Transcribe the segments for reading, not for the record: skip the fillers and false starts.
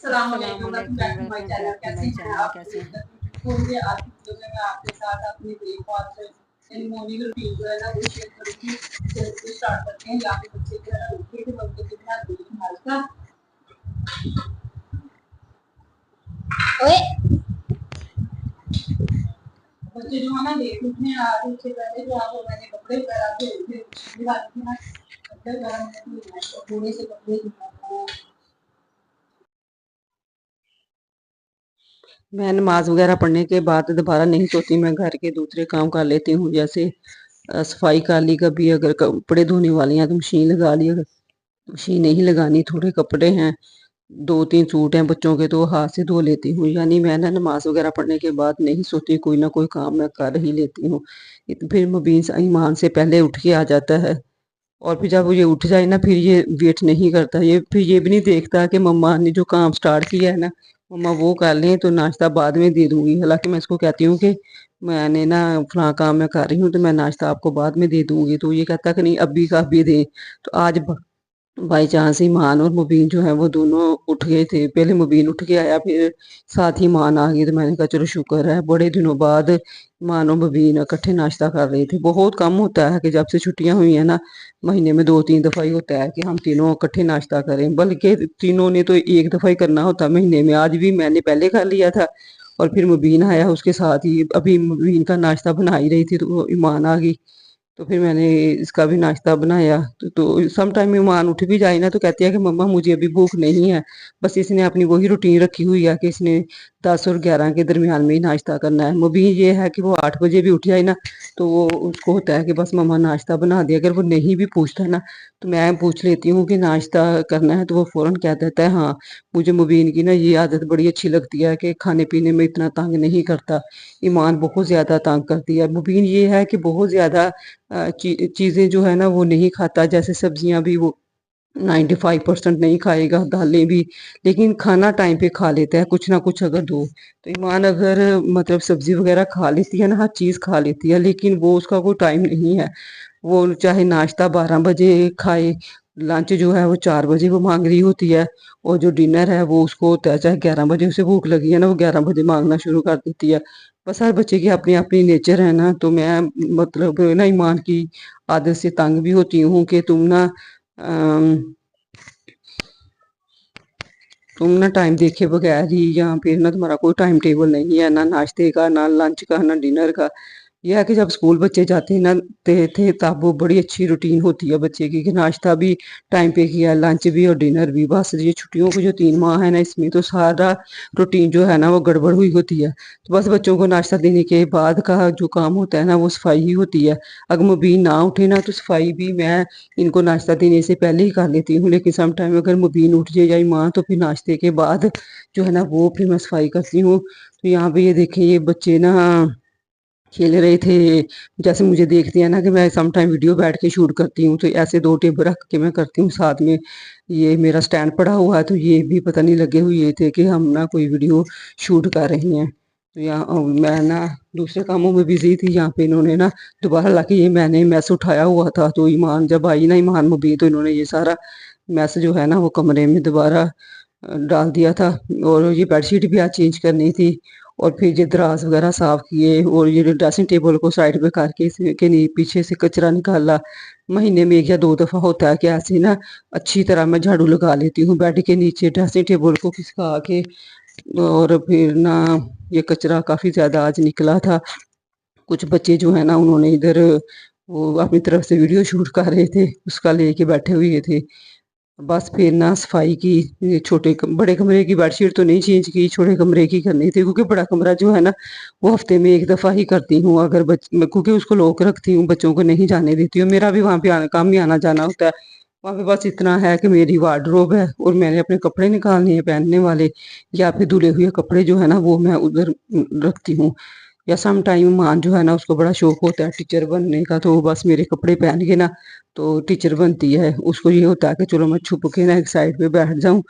अस्सलाम वालेकुम, my welcome channel. Back to कैसे माय हैं चैनल। आप? कैसे हैं? होंगे आज की वीडियो में मैं आपके साथ अपनी ब्रेकफास्ट इन मॉर्निंग रूटीन जो है ना वो शेयर करूंगी। चलिए स्टार्ट करते हैं। यहाँ पे बच्चे जो है ना उठे थे, बच्चे कितना नाश्ता ओए बच्चे जो है ना लेट उठने आ रहे थे। पहले जो आपको मैंने कपड़े वगैरह थे कपड़े वगैरह थोड़े से कपड़े जो है वो मैं नमाज वगैरह पढ़ने के बाद दोबारा नहीं सोती, मैं घर के दूसरे काम कर लेती हूँ। जैसे सफाई कर ली, कभी अगर कपड़े धोने वाले हैं तो मशीन लगा ली, अगर मशीन नहीं लगानी, थोड़े कपड़े हैं, 2-3 सूट हैं बच्चों के, तो हाथ से धो लेती हूँ। यानी मैं ना नमाज वगैरह पढ़ने के बाद नहीं सोती, कोई ना कोई काम मैं कर ही लेती हूँ। फिर मुबीन ईमान से पहले उठ के आ जाता है, और फिर जब ये उठ जाए ना, फिर ये वेट नहीं करता, ये फिर ये भी नहीं देखता कि मम्मा ने जो काम स्टार्ट किया है ना, मम्मा वो कर लें तो नाश्ता बाद में दे दूंगी। हालांकि मैं इसको कहती हूँ कि मैंने ना फलां काम मैं कर रही हूँ तो मैं नाश्ता आपको बाद में दे दूंगी, तो ये कहता कि नहीं अभी का अभी दे। तो आज बाई चांस ईमान और मुबीन जो है वो दोनों उठ गए थे। पहले मुबीन उठ के आया, फिर साथ ही ईमान आ गई, तो मैंने कहा चलो शुक्र है, बड़े दिनों बाद ईमान और मुबीन इकट्ठे नाश्ता कर रहे थे। बहुत कम होता है कि जब से छुट्टियां हुई है ना, महीने में 2-3 दफा ही होता है कि हम तीनों इकट्ठे नाश्ता करें, बल्कि तीनों ने तो एक दफा ही करना होता महीने में। आज भी मैंने पहले कर लिया था, और फिर मुबीन आया उसके साथ ही। अभी मुबीन का नाश्ता बना ही रही थी तो ईमान आ गई, तो फिर मैंने इसका भी नाश्ता बनाया। तो सम टाइम ईमान उठ भी जाए ना तो कहती है कि मम्मा मुझे अभी भूख नहीं है। बस इसने अपनी वही रूटीन रखी हुई है कि इसने 10 और 11 के दरमियान में ही नाश्ता करना है। मुबीन ये है कि वो 8 बजे भी उठ जाए ना, तो वो उसको होता है कि बस मम्मा नाश्ता बना दे। अगर वो नहीं भी पूछता ना तो मैं पूछ लेती हूँ कि नाश्ता करना है, तो वो फौरन कह देता है हाँ। मुझे मुबीन की ना ये आदत बड़ी अच्छी लगती है कि खाने पीने में इतना तंग नहीं करता। ईमान बहुत ज्यादा तंग करती है। मुबीन ये है कि बहुत ज्यादा चीजें जो है ना वो नहीं खाता, जैसे सब्जियां भी वो 95% नहीं खाएगा, दालें भी, लेकिन खाना टाइम पे खा लेता है कुछ ना कुछ अगर दो। तो ईमान अगर मतलब सब्जी वगैरह खा लेती है ना, हर चीज खा लेती है, लेकिन वो उसका कोई टाइम नहीं है। वो चाहे नाश्ता 12 बजे खाए, लंच जो है वो 4 बजे वो मांग रही होती है, और जो डिनर है वो उसको होता है चाहे 11 बजे उसे भूख लगी है ना, वो 11 बजे मांगना शुरू कर देती है। बस हर बच्चे की अपनी अपनी नेचर है ना, तो मैं मतलब ना ईमान की आदत से तंग भी होती हूँ कि तुम ना टाइम देखे बगैर ही, या फिर ना तुम्हारा कोई टाइम टेबल नहीं है, ना नाश्ते का, ना लंच का, ना डिनर का। यह है कि जब स्कूल बच्चे जाते हैं ना थे तब वो बड़ी अच्छी रूटीन होती है बच्चे की, कि नाश्ता भी टाइम पे किया, लंच भी और डिनर भी। बस ये छुट्टियों को जो 3 माह है ना, इसमें तो सारा रूटीन जो है ना वो गड़बड़ हुई होती है। तो बस बच्चों को नाश्ता देने के बाद का जो काम होता है ना वो सफाई ही होती है। अगर मुबीन ना उठे ना तो सफाई भी मैं इनको नाश्ता देने से पहले ही कर लेती हूँ, लेकिन सम टाइम अगर मुबीन उठ जाए या माँ, तो फिर नाश्ते के बाद जो है ना वो फिर मैं सफाई करती हूँ। तो यहाँ पे ये देखें, ये बच्चे ना खेल रहे थे। जैसे मुझे देखते हैं ना कि मैं सम टाइम वीडियो बैठ के शूट करती हूँ, तो ऐसे 2 टेबल रख के मैं करती हूँ साथ में। ये मेरा स्टैंड पड़ा हुआ है, तो ये भी पता नहीं लगे हुए थे कि हम ना कोई वीडियो शूट कर रहे हैं। तो यहाँ मैं ना दूसरे कामों में बिजी थी, यहाँ पे इन्होंने ना दोबारा लाके ये मैंने मैस उठाया हुआ था, तो ईमान जब आई ना, ईमान मुबीन, तो इन्होंने ये सारा मैस जो है ना वो कमरे में दोबारा डाल दिया था। और ये बेडशीट भी आज चेंज करनी थी, और फिर ये दराज वगैरह साफ किए, और ये ड्रेसिंग टेबल को साइड पे करके इसके पीछे से कचरा निकाला। महीने में 1 या 2 दफा होता है कि ऐसे ना अच्छी तरह मैं झाड़ू लगा लेती हूँ बेड के नीचे, ड्रेसिंग टेबल को खिसका के। और फिर ना ये कचरा काफी ज्यादा आज निकला था। कुछ बच्चे जो है ना उन्होंने इधर वो अपनी तरफ से वीडियो शूट कर रहे थे, उसका लेके बैठे हुए थे। बस फिर ना सफाई की, ये बड़े कमरे की बेडशीट तो नहीं चेंज की, छोटे कमरे की करनी थी, क्योंकि बड़ा कमरा जो है ना वो हफ्ते में 1 दफा ही करती हूँ। अगर क्योंकि उसको लॉक रखती हूँ, बच्चों को नहीं जाने देती हूँ। मेरा भी वहाँ पे काम ही आना जाना होता है। वहाँ पे बस इतना है कि मेरी वार्डरोब है, और मैंने अपने कपड़े निकालने हैं पहनने वाले, या फिर धुले हुए कपड़े जो है ना वो मैं उधर रखती हूँ। या सम टाइम मान जो है ना उसको बड़ा शौक होता है टीचर बनने का, तो वो बस मेरे कपड़े पहन के ना तो टीचर बनती है। उसको ये होता है कि चलो मैं छुप के ना एक साइड पे बैठ जाऊं,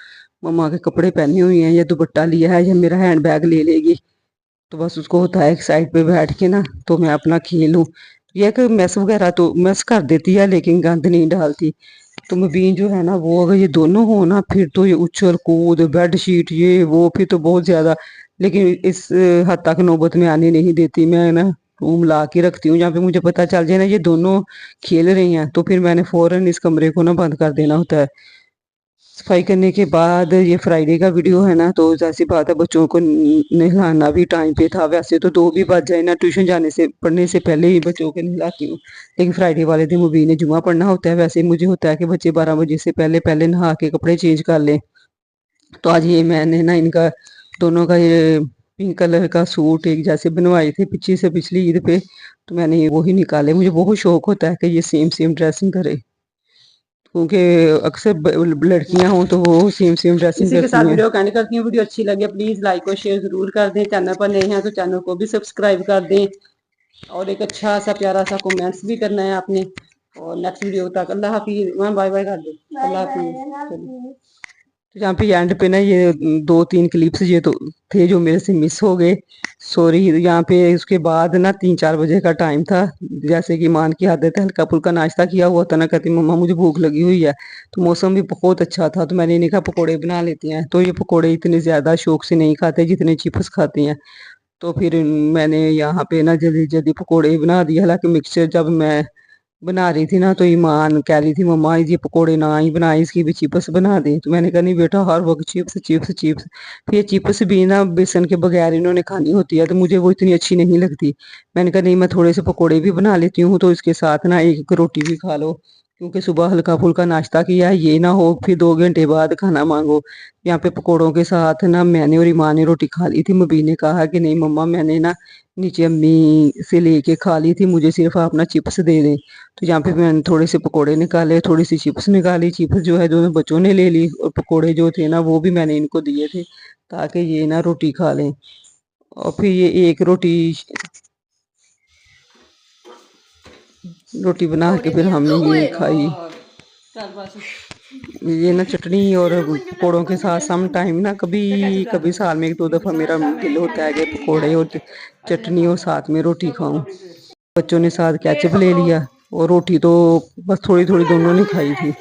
मम्मा के कपड़े पहने हुए हैं या दुपट्टा लिया है या मेरा हैंड बैग ले लेगी, तो बस उसको होता है एक साइड पे बैठ के ना तो मैं अपना खेलूं। यह कि मैस वगैरह तो मैस कर देती है, लेकिन गंद नहीं डालती। तो मुबीन जो है ना वो अगर ये दोनों हो ना फिर तो ये उछल कूद बेड शीट ये वो फिर तो बहुत ज्यादा, लेकिन इस हद तक नौबत में आने नहीं देती। मैं ना रूम ला के रखती हूँ जहाँ पे मुझे पता चल जाए ना ये दोनों खेल रही हैं, तो फिर मैंने फौरन इस कमरे को ना बंद कर देना होता है। सफाई करने के बाद ये फ्राइडे का वीडियो है ना, तो जैसी बात है बच्चों को नहलाना भी टाइम पे था। वैसे तो 2 भी बज जाए ना, ट्यूशन जाने से पढ़ने से पहले ही बच्चों को नहलाती हूँ, लेकिन फ्राइडे वाले दिन मुबीन ने जुम्मा पढ़ना होता है। वैसे मुझे होता है कि बच्चे 12 बजे से पहले पहले नहा के कपड़े चेंज कर लें। तो आज ये मैंने ना इनका दोनों का ये पिंक कलर का सूट एक जैसे बनवाए थे पीछे से पिछली ईद पे, तो मैंने ये वही निकाले। मुझे बहुत शौक होता है कि ये सेम सेम ड्रेसिंग करे, क्योंकि अक्सर लड़कियां हों तो वो सेम सेम ड्रेसिंग इसी के करती साथ हैं। वीडियो एंड करती हूँ। वीडियो अच्छी लगे प्लीज लाइक और शेयर जरूर कर दें। चैनल पर नए हैं तो चैनल को भी सब्सक्राइब कर दें, और एक अच्छा सा प्यारा सा कमेंट्स भी करना है आपने। और नेक्स्ट वीडियो तक अल्लाह हाफिज। बाय बाय कर दे, अल्लाह हाफिज। तो यहाँ पे एंड पे ना ये 2-3 क्लिप्स ये तो थे जो मेरे से मिस हो गए, सॉरी। यहाँ पे उसके बाद ना 3-4 बजे का टाइम था, जैसे कि मान की आदत है हल्का फुल्का नाश्ता किया हुआ था ना, कहती मम्मा मुझे भूख लगी हुई है। तो मौसम भी बहुत अच्छा था, तो मैंने इन्हें कहा पकौड़े बना लेते हैं। तो ये पकौड़े इतने ज्यादा शौक से नहीं खाते जितने चिप्स खाते हैं। तो फिर मैंने यहाँ पे ना जल्दी जल्दी पकौड़े बना दिए। हालांकि मिक्सचर जब मैं बना रही थी ना तो ईमान कह रही थी मम्मा ये पकोड़े ना ही बनाए, इसकी भी चिप्स बना दे। तो मैंने कहा नहीं बेटा हर वक्त चिप्स चिप्स चिप्स। फिर ये चिप्स भी ना बेसन के बगैर इन्होंने खानी होती है, तो मुझे वो इतनी अच्छी नहीं लगती। मैंने कहा नहीं मैं थोड़े से पकोड़े भी बना लेती हूँ, तो इसके साथ ना एक रोटी भी खा लो, क्योंकि सुबह हल्का फुल्का नाश्ता किया है, ये ना हो फिर 2 घंटे बाद खाना मांगो। यहाँ पे पकोड़ों के साथ ना मैंने और ईमान ने रोटी खा ली थी। मुबीन ने कहा कि नहीं मम्मा मैंने ना नीचे अम्मी से लेके खा ली थी, मुझे सिर्फ आप ना चिप्स दे दें। तो यहाँ पे मैंने थोड़े से पकोड़े निकाले, थोड़ी सी चिप्स निकाली। चिप्स जो है दोनों बच्चों ने ले ली, और पकोड़े जो थे ना वो भी मैंने इनको दिए थे ताकि ये ना रोटी खा लें। और फिर ये एक रोटी रोटी बना के फिर हमने ये खाई। ये ना चटनी और पकोड़ों के साथ सम टाइम ना कभी कभी साल में 1-2 दफा मेरा दिल होता है कि पकोड़े और चटनी और साथ में रोटी खाऊं। बच्चों ने साथ केचप ले लिया, और रोटी तो बस थोड़ी थोड़ी दोनों ने खाई थी।